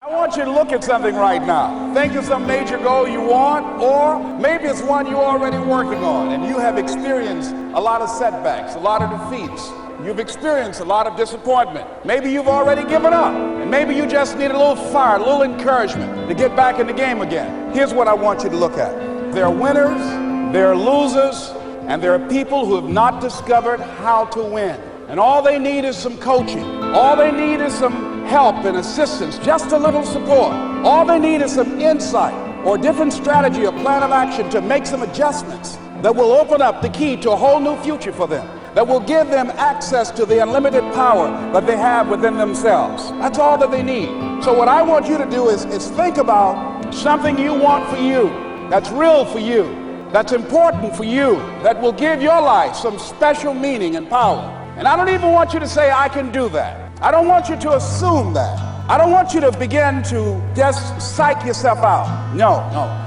I want you to look at something right now. Think of some major goal you want, or maybe it's one you're already working on and you have experienced a lot of setbacks, a lot of defeats. You've experienced a lot of disappointment. Maybe you've already given up, and maybe you just need a little fire, a little encouragement to get back in the game again. Here's what I want you to look at. There are winners, there are losers, and there are people who have not discovered how to win. And all they need is some coaching. All they need is some help and assistance, just a little support. All they need is some insight or a different strategy or plan of action to make some adjustments that will open up the key to a whole new future for them, that will give them access to the unlimited power that they have within themselves. That's all that they need. So what I want you to do is think about something you want for you, that's real for you, that's important for you, that will give your life some special meaning and power. And I don't even want you to say, I can do that. I don't want you to assume that. I don't want you to begin to just psych yourself out. No.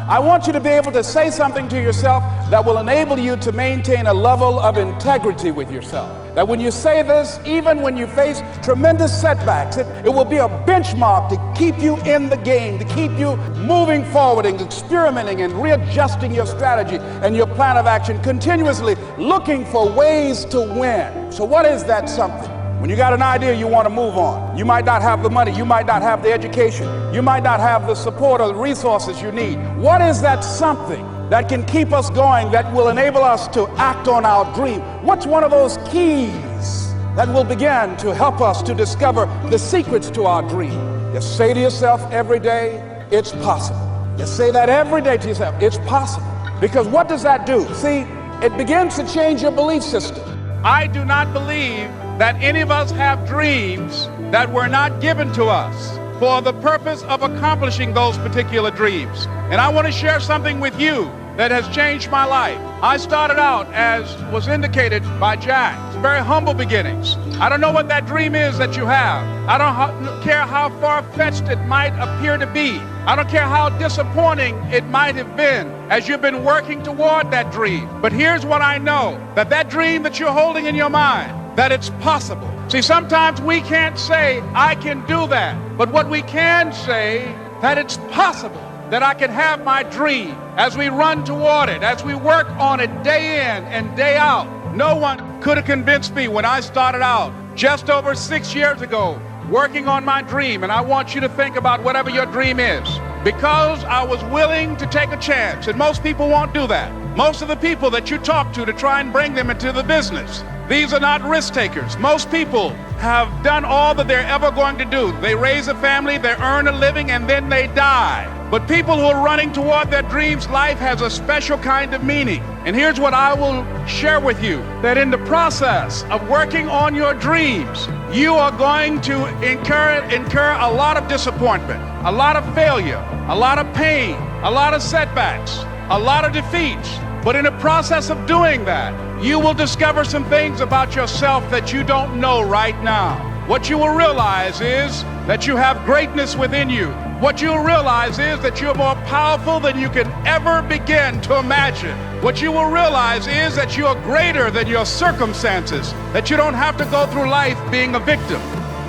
I want you to be able to say something to yourself that will enable you to maintain a level of integrity with yourself. That when you say this, even when you face tremendous setbacks, it will be a benchmark to keep you in the game, to keep you moving forward and experimenting and readjusting your strategy and your plan of action, continuously looking for ways to win. So what is that something? When you got an idea you want to move on, you might not have the money, you might not have the education, you might not have the support or the resources you need. What is that something that can keep us going, that will enable us to act on our dream? What's one of those keys that will begin to help us to discover the secrets to our dream? Just say to yourself every day, it's possible. Just say that every day to yourself, it's possible. Because what does that do? See, it begins to change your belief system. I do not believe that any of us have dreams that were not given to us for the purpose of accomplishing those particular dreams. And I want to share something with you that has changed my life. I started out, as was indicated by Jack, very humble beginnings. I don't know what that dream is that you have. I don't care how far-fetched it might appear to be. I don't care how disappointing it might have been as you've been working toward that dream. But here's what I know, that dream that you're holding in your mind, that it's possible. See, sometimes we can't say, I can do that. But what we can say, that it's possible, that I can have my dream as we run toward it, as we work on it day in and day out. No one could have convinced me when I started out just over 6 years ago working on my dream. And I want you to think about whatever your dream is, because I was willing to take a chance. And most people won't do that. Most of the people that you talk to try and bring them into the business, these are not risk takers. Most people have done all that they're ever going to do. They raise a family, they earn a living, and then they die. But people who are running toward their dreams, life has a special kind of meaning. And here's what I will share with you, that in the process of working on your dreams, you are going to incur a lot of disappointment, a lot of failure, a lot of pain, a lot of setbacks, a lot of defeats. But in the process of doing that, you will discover some things about yourself that you don't know right now. What you will realize is that you have greatness within you. What you'll realize is that you're more powerful than you can ever begin to imagine. What you will realize is that you're greater than your circumstances, that you don't have to go through life being a victim.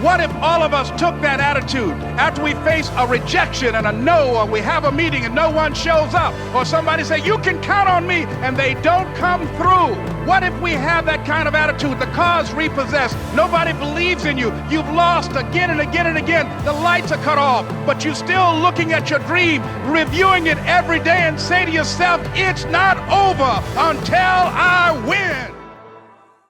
What if all of us took that attitude after we face a rejection and a no, or we have a meeting and no one shows up, or somebody say, you can count on me, and they don't come through? What if we have that kind of attitude? The car's repossessed. Nobody believes in you. You've lost again and again and again. The lights are cut off, but you're still looking at your dream, reviewing it every day, and say to yourself, it's not over until I